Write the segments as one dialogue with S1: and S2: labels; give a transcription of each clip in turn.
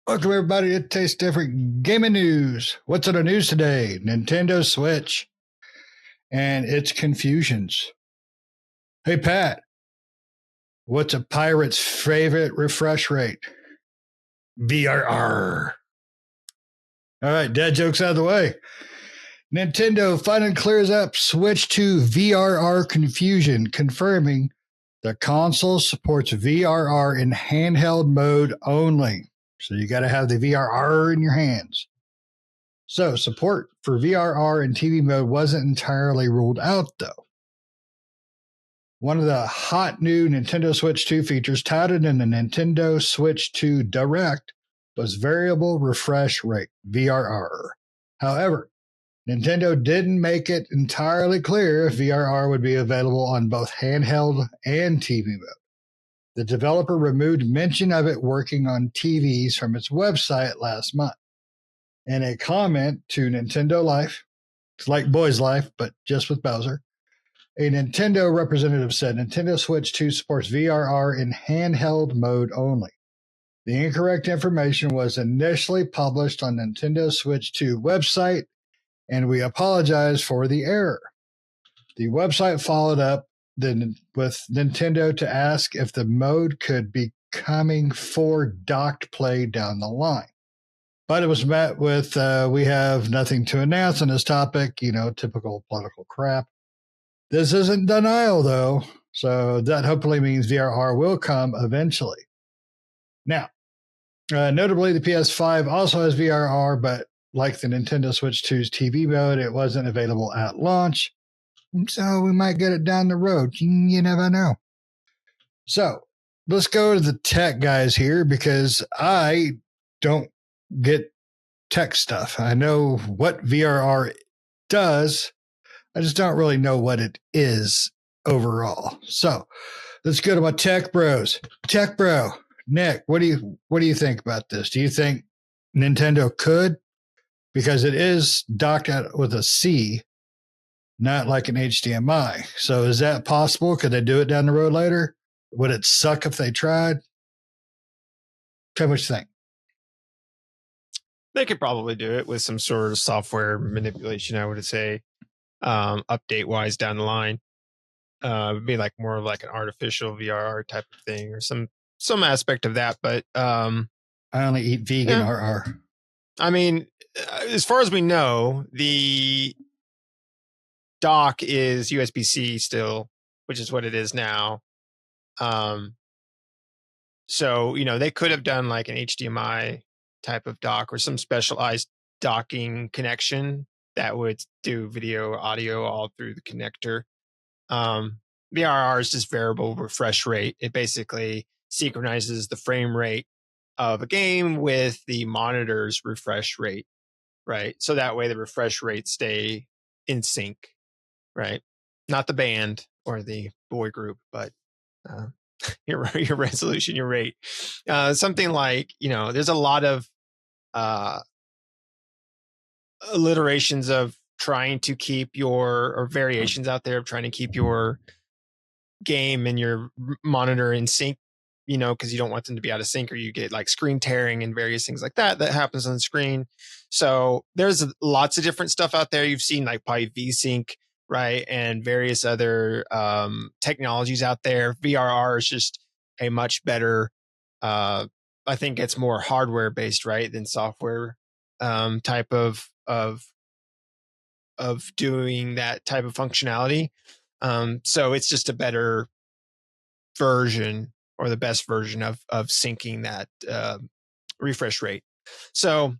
S1: Welcome, everybody, to Taste Different Gaming News. What's in the news today? Nintendo Switch and its confusions. Hey, Pat, what's a pirate's favorite refresh rate? VRR. All right, dad jokes out of the way. Nintendo finally clears up Switch 2 VRR confusion, confirming the console supports VRR in handheld mode only. So you got to have the VRR in your hands. So support for VRR in TV mode wasn't entirely ruled out, though. One of the hot new Nintendo Switch 2 features touted in the Nintendo Switch 2 Direct was variable refresh rate, VRR. However, Nintendo didn't make it entirely clear if VRR would be available on both handheld and TV mode. The developer removed mention of it working on TVs from its website last month. In a comment to Nintendo Life, it's like Boy's Life, but just with Bowser, a Nintendo representative said Nintendo Switch 2 supports VRR in handheld mode only. The incorrect information was initially published on Nintendo Switch 2 website, and we apologize for the error. The website followed up with Nintendo to ask if the mode could be coming for docked play down the line. But it was met with, we have nothing to announce on this topic, typical political crap. This isn't denial, though, so that hopefully means VRR will come eventually. Now, notably, the PS5 also has VRR, but like the Nintendo Switch 2's TV mode, it wasn't available at launch. So we might get it down the road. You never know. So let's go to the tech guys here because I don't get tech stuff. I know what VRR does. I just don't really know what it is overall. So let's go to my tech bros. Tech bro, Nick, what do you think about this? Do you think Nintendo could? Because it is docked out with a C, not like an HDMI. So is that possible? Could they do it down the road later? Would it suck if they tried? Tell me what you think.
S2: They could probably do it with some sort of software manipulation, I would say, update wise down the line. It would be like more of like an artificial VRR type of thing or some aspect of that. But
S1: I only eat vegan RR.
S2: I mean, as far as we know, the dock is USB-C still, which is what it is now. So, they could have done like an HDMI type of dock or some specialized docking connection that would do video, audio all through the connector. VRR is just variable refresh rate. It basically synchronizes the frame rate of a game with the monitor's refresh rate, right? So that way the refresh rates stay in sync, right? Not the band or the boy group, but your resolution, your rate. Something like, there's a lot of alliterations of trying to keep or variations out there of trying to keep your game and your monitor in sync, because you don't want them to be out of sync or you get like screen tearing and various things like that happens on the screen. So there's lots of different stuff out there. You've seen like probably VSync, right? And various other technologies out there. VRR is just a much better, I think it's more hardware based, right, than software type of doing that type of functionality. So it's just a better version or the best version of syncing that refresh rate. So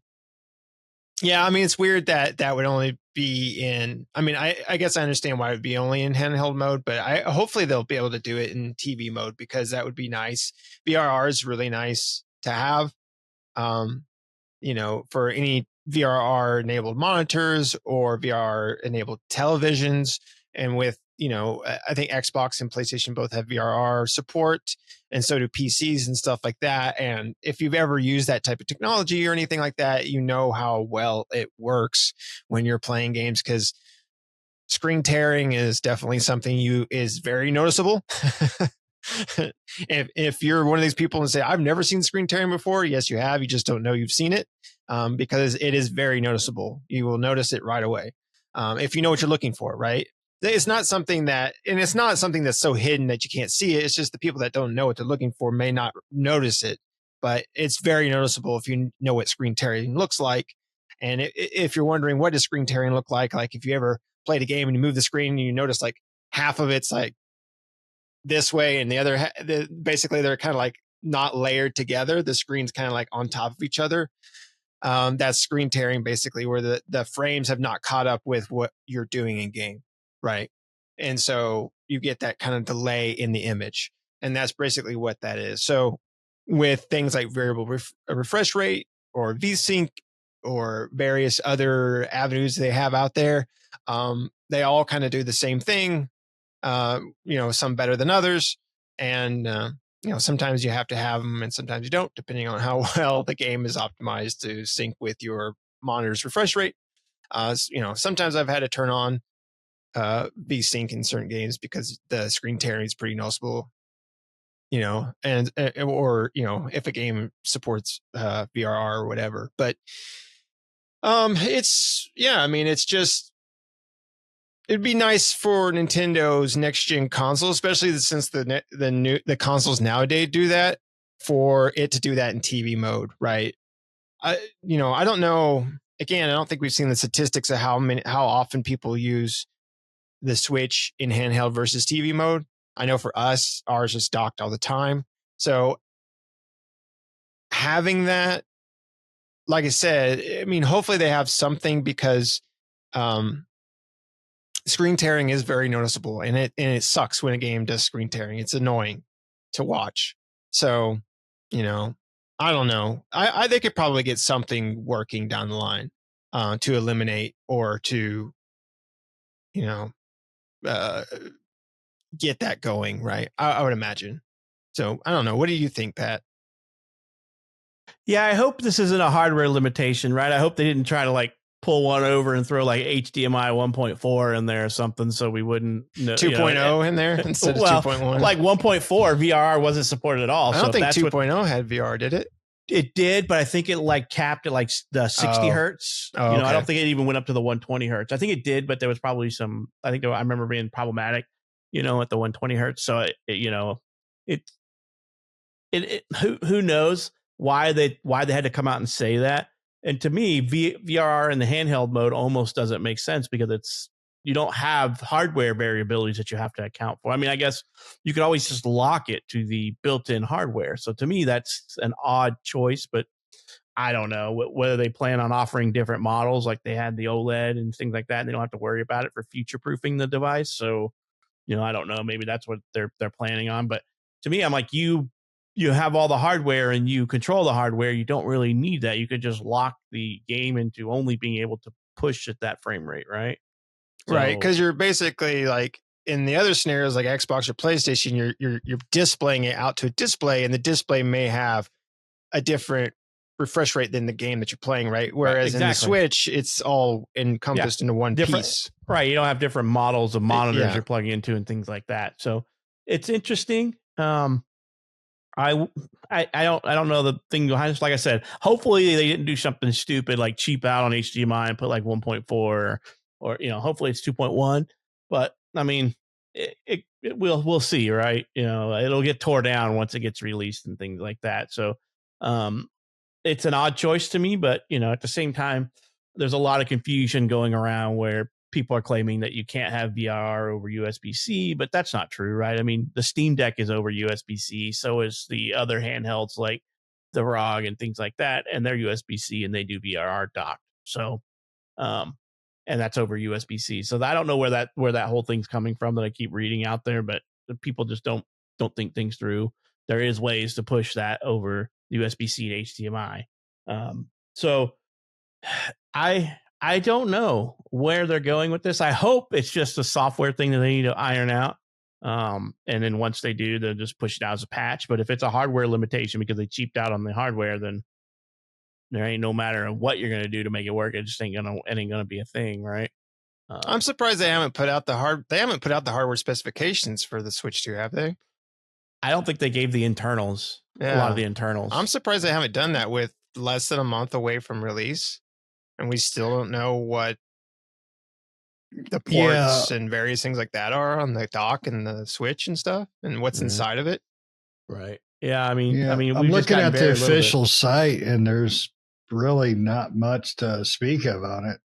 S2: yeah, I mean, it's weird that would only be in, I guess I understand why it would be only in handheld mode, but hopefully they'll be able to do it in TV mode because that would be nice. VRR is really nice to have, for any VRR enabled monitors or VRR enabled televisions. And with, I think Xbox and PlayStation both have VRR support, and so do PCs and stuff like that. And if you've ever used that type of technology or anything like that, you know how well it works when you're playing games, because screen tearing is definitely something is very noticeable. If you're one of these people and say, I've never seen screen tearing before, yes, you have. You just don't know you've seen it, because it is very noticeable. You will notice it right away, if you know what you're looking for, right? It's not something that's so hidden that you can't see it. It's just the people that don't know what they're looking for may not notice it, but it's very noticeable if you know what screen tearing looks like. And if you're wondering what does screen tearing look like if you ever played a game and you move the screen and you notice like half of it's like this way and the other basically they're kind of like not layered together, the screen's kind of like on top of each other. That's screen tearing, basically, where the frames have not caught up with what you're doing in game, right? And so you get that kind of delay in the image, and that's basically what that is. So with things like variable refresh rate or VSync or various other avenues they have out there, they all kind of do the same thing. Some better than others, and sometimes you have to have them and sometimes you don't, depending on how well the game is optimized to sync with your monitor's refresh rate. Sometimes I've had to turn on VSync in certain games because the screen tearing is pretty noticeable. And or if a game supports VRR or whatever. But it's just, it'd be nice for Nintendo's next gen console, especially since the consoles nowadays do that, for it to do that in TV mode, right? I don't know. Again, I don't think we've seen the statistics of how often people use the Switch in handheld versus TV mode. I know for us, ours is docked all the time. So having that, like I said, I mean, hopefully they have something, because screen tearing is very noticeable, and it sucks when a game does screen tearing. It's annoying to watch. So, I don't know. They could probably get something working down the line to eliminate or to, uh, get that going, right? I would imagine. So I don't know. What do you think, Pat?
S3: Yeah, I hope this isn't a hardware limitation, right? I hope they didn't try to like pull one over and throw like HDMI 1.4 in there or something, so we wouldn't know
S2: 2.0 in there instead of 2.1.
S3: Like 1.4 VRR wasn't supported at all.
S2: I don't think 2.0 had VR, did it?
S3: It did, but I think it like capped at like the 60 hertz.
S2: Oh, okay.
S3: I don't think it even went up to the 120 hertz. I think it did, but there was probably some. I remember being problematic, at the 120 hertz. So who knows why they had to come out and say that. And to me, VRR in the handheld mode almost doesn't make sense, because you don't have hardware variabilities that you have to account for. I mean, I guess you could always just lock it to the built-in hardware. So to me, that's an odd choice, but I don't know whether they plan on offering different models like they had the OLED and things like that, and they don't have to worry about it for future-proofing the device. So, I don't know. Maybe that's what they're planning on. But to me, I'm like, you have all the hardware and you control the hardware. You don't really need that. You could just lock the game into only being able to push at that frame rate, right?
S2: Right, because you're basically like in the other scenarios like Xbox or PlayStation, you're displaying it out to a display, and the display may have a different refresh rate than the game that you're playing, right? Whereas in the Switch, it's all encompassed into one piece.
S3: Right, you don't have different models of monitors you're plugging into and things like that. So it's interesting. I don't know the thing behind this. Like I said, hopefully they didn't do something stupid like cheap out on HDMI and put like 1.4 or hopefully it's 2.1. But I mean, we'll see, right? It'll get tore down once it gets released and things like that. So it's an odd choice to me, but at the same time, there's a lot of confusion going around where people are claiming that you can't have VRR over USB-C, but that's not true, right? I mean, the Steam Deck is over USB-C, so is the other handhelds like the ROG and things like that, and they're USB-C and they do VRR dock. So, and that's over USB-C. So I don't know where that whole thing's coming from that I keep reading out there, but the people just don't think things through. There is ways to push that over USB-C to HDMI. So I don't know where they're going with this. I hope it's just a software thing that they need to iron out. And then once they do, they'll just push it out as a patch. But if it's a hardware limitation because they cheaped out on the hardware, then there ain't no matter what you're going to do to make it work. It just ain't going to be a thing, right?
S2: I'm surprised they haven't put out the hardware specifications for the Switch 2, have they?
S3: I don't think they gave the internals, a lot of the internals.
S2: I'm surprised they haven't done that with less than a month away from release. And we still don't know what the ports and various things like that are on the dock and the Switch and stuff, and what's inside of it.
S3: Right. Yeah. I mean,
S1: I'm looking at the official site, and there's really not much to speak of on it.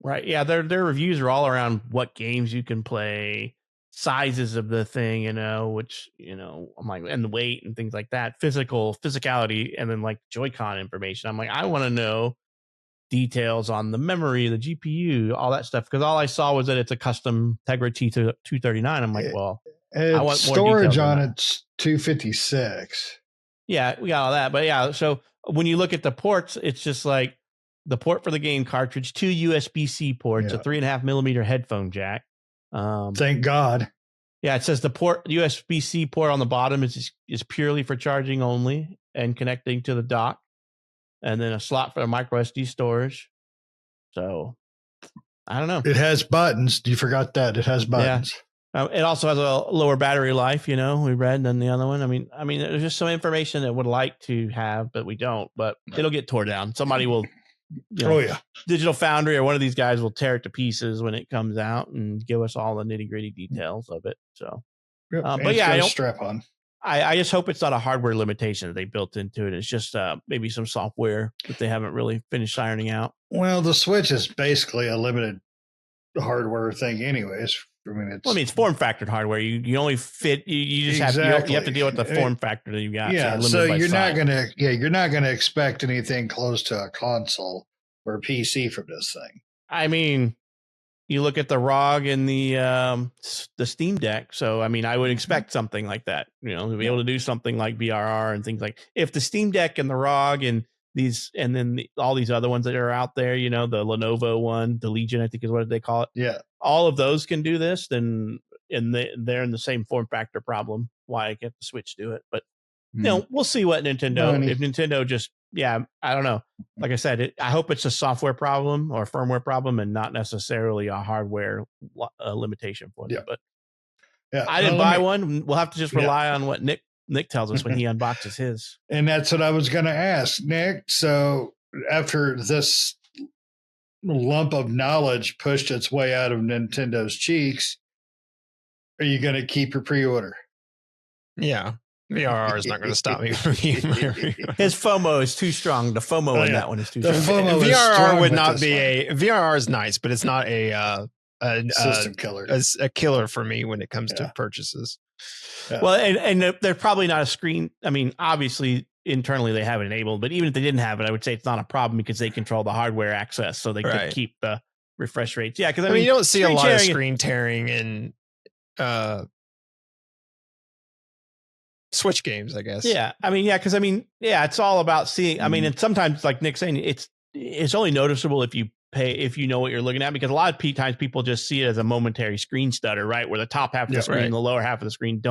S3: Right. Yeah. Their reviews are all around what games you can play, sizes of the thing, which, I'm like, and the weight and things like that, physicality, and then like Joy-Con information. I'm like, I want to know details on the memory, the GPU, all that stuff. Because all I saw was that it's a custom Tegra T239. I'm like, well,
S1: I want storage on it's 256.
S3: Yeah, we got all that. But yeah, so when you look at the ports, it's just like the port for the game cartridge, 2 USB-C ports, a 3.5 millimeter headphone jack.
S1: Thank God.
S3: Yeah, it says the USB-C port on the bottom is purely for charging only and connecting to the dock. And then a slot for the micro SD storage. So, I don't know.
S1: It has buttons. You forgot that. It has buttons.
S3: Yeah. It also has a lower battery life, we read, than the other one. I mean, there's just some information that would like to have, but we don't. But it'll get tore down. Somebody will, Digital Foundry or one of these guys will tear it to pieces when it comes out and give us all the nitty gritty details of it. So,
S1: but yeah, I strap on.
S3: I just hope it's not a hardware limitation that they built into it. It's just maybe some software that they haven't really finished ironing out.
S1: Well, the Switch is basically a limited hardware thing anyways.
S3: It's form factored hardware. You only fit, you just have to deal with the form factor that you got.
S1: Yeah. So you're not going to expect anything close to a console or a PC from this thing.
S3: I mean, you look at the ROG and the Steam Deck. So, I would expect something like that, to be able to do something like VRR and things like, if the Steam Deck and the ROG and all these other ones that are out there, the Lenovo one, the Legion, I think is what they call it.
S1: Yeah.
S3: All of those can do this, then they're in the same form factor problem. Why can't the Switch do it? But, we'll see what Nintendo, if Nintendo just, I don't know. Like I said, I hope it's a software problem or a firmware problem and not necessarily a hardware limitation for them. But I didn't buy one. We'll have to just rely on what Nick tells us when he unboxes his.
S1: And that's what I was going to ask, Nick. So after this lump of knowledge pushed its way out of Nintendo's cheeks, are you going to keep your pre-order?
S2: Yeah. VRR is not going to stop me from
S3: His FOMO is too strong. The FOMO in that one is too strong.
S2: VRR would not be VRR is nice, but it's not a
S1: system killer.
S2: A killer for me when it comes to purchases.
S3: Yeah. Well, and they're probably not a screen. Obviously internally they have it enabled, but even if they didn't have it, I would say it's not a problem because they control the hardware access, so they could keep the refresh rates. Yeah, because
S2: you don't see a lot of screen tearing in Switch games, I guess.
S3: Yeah, because it's all about seeing. And sometimes, like Nick's saying, it's only noticeable if you know what you're looking at, because a lot of times people just see it as a momentary screen stutter, right? Where the top half of the screen and the lower half of the screen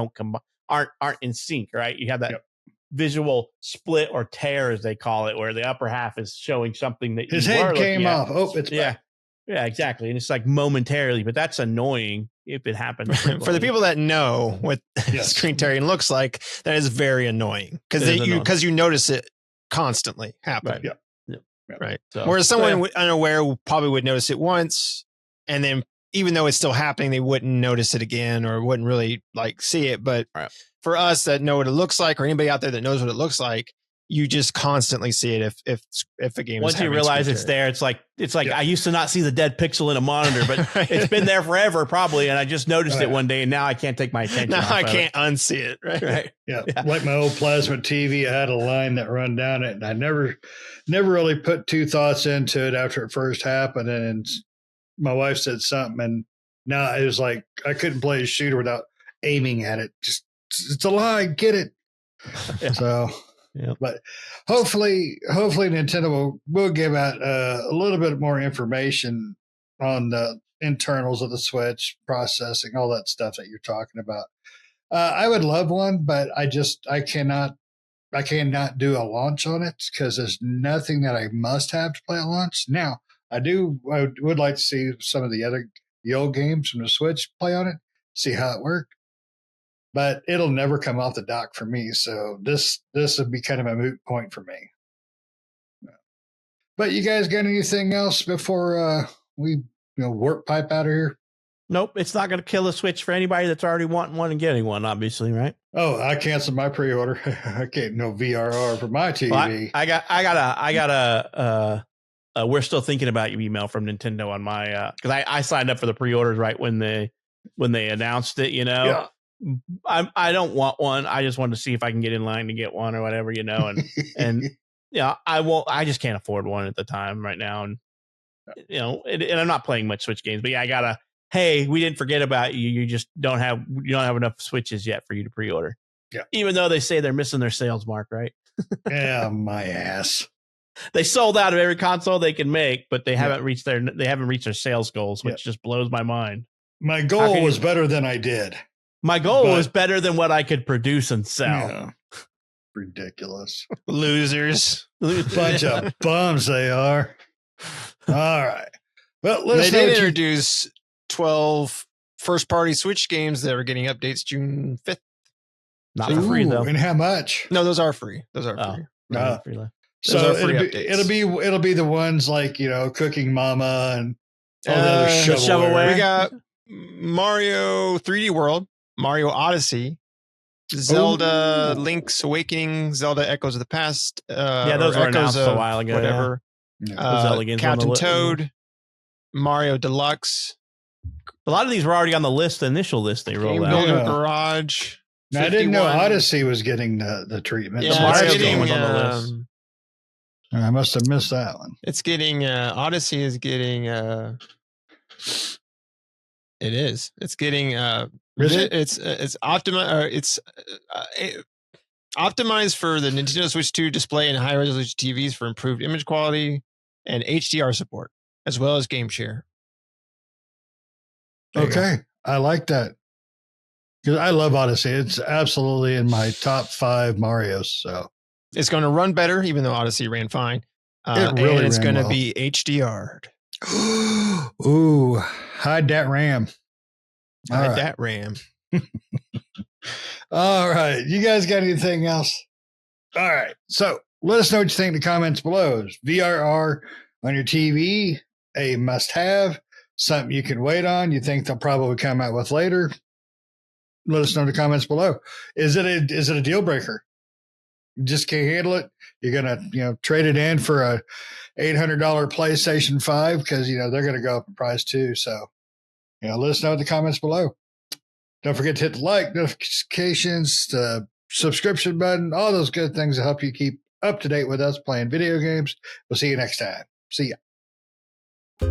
S3: aren't in sync, right? You have that visual split or tear, as they call it, where the upper half is showing something that
S1: his head came off. Oh, it's back.
S3: Yeah, exactly. And it's like momentarily, but that's annoying if it happens.
S2: For the people that know what screen tearing looks like, that is very annoying because you notice it constantly happening.
S1: Right. Yeah.
S2: Right. So, whereas someone unaware probably would notice it once, and then even though it's still happening, they wouldn't notice it again or wouldn't really see it. But for us that know what it looks like, or anybody out there that knows what it looks like, you just constantly see it if a game
S3: once you realize it's there, it's like I used to not see the dead pixel in a monitor, but it's been there forever probably, and I just noticed it one day, and now I can't take my attention.
S2: Now I can't unsee it. Right.
S1: Yeah. Like my old plasma TV, I had a line that run down it, and I never really put two thoughts into it after it first happened, and my wife said something, and now it was like I couldn't play a shooter without aiming at it. Just it's a line, get it. So.
S3: Yeah.
S1: But hopefully Nintendo will give out a little bit more information on the internals of the Switch, processing, all that stuff that you're talking about. I would love one, but I cannot do a launch on it because there's nothing that I must have to play at launch. Now, I would like to see some of the old games from the Switch play on it, see how it worked. but it'll never come off the dock for me. So this would be kind of a moot point for me. But you guys got anything else before we warp pipe out of here?
S3: Nope, it's not going to kill the Switch for anybody that's already wanting one and getting one, obviously, right?
S1: Oh, I canceled my pre-order. I can't no VRR for my TV.
S3: Well, I got a we're still thinking about you email from Nintendo on my because I signed up for the pre-orders right when they announced it.
S1: Yeah.
S3: I don't want one. I just wanted to see if I can get in line to get one or whatever, and I just can't afford one at the time right now, and and I'm not playing much Switch games, but yeah, I gotta. Hey, we didn't forget about you. You just don't have enough Switches yet for you to pre-order.
S1: Yeah.
S3: Even though they say they're missing their sales mark, right?
S1: Yeah, my ass.
S3: They sold out of every console they can make, but they haven't reached their sales goals, which just blows my mind.
S1: My goal was better than I did.
S3: My goal was better than what I could produce and sell.
S1: Yeah. Ridiculous.
S2: Losers.
S1: Bunch of bums they are. All right. Well,
S2: they did introduce 12 first-party Switch games that are getting updates June 5th.
S3: Not for free though.
S1: And how much?
S2: No, those are free. Those are free.
S1: So it'll be the ones like Cooking Mama and all the other shovelware.
S2: We got Mario 3D World, Mario Odyssey, Zelda Link's Awakening, Zelda Echoes of the Past.
S3: Those were announced a while ago.
S2: Whatever.
S3: Yeah.
S2: Captain Toad, Mario Deluxe.
S3: A lot of these were already on the list, the initial list they rolled out.
S2: Builder Garage.
S1: Now, I didn't know Odyssey was getting the treatment.
S2: Yeah,
S3: Mario game was on the list.
S1: I must have missed that one.
S2: It's getting Odyssey is getting it is. It's getting it's optimized for the Nintendo Switch 2 display and high resolution TVs for improved image quality and HDR support, as well as game share.
S1: Okay. I like that. Because I love Odyssey. It's absolutely in my top 5 Marios. So
S2: it's going to run better, even though Odyssey ran fine. It's going to be HDR'd.
S1: Ooh, hide that RAM.
S2: Hide that RAM.
S1: All right. You guys got anything else? All right. So let us know what you think in the comments below. Is VRR on your TV a must-have? Something you can wait on? You think they'll probably come out with later? Let us know in the comments below. Is it a deal breaker? You just can't handle it. You're gonna trade it in for a $800 PlayStation 5 because they're gonna go up in price too. So let us know in the comments below. Don't forget to hit the like, notifications, the subscription button, all those good things to help you keep up to date with us playing video games. We'll see you next time. See ya.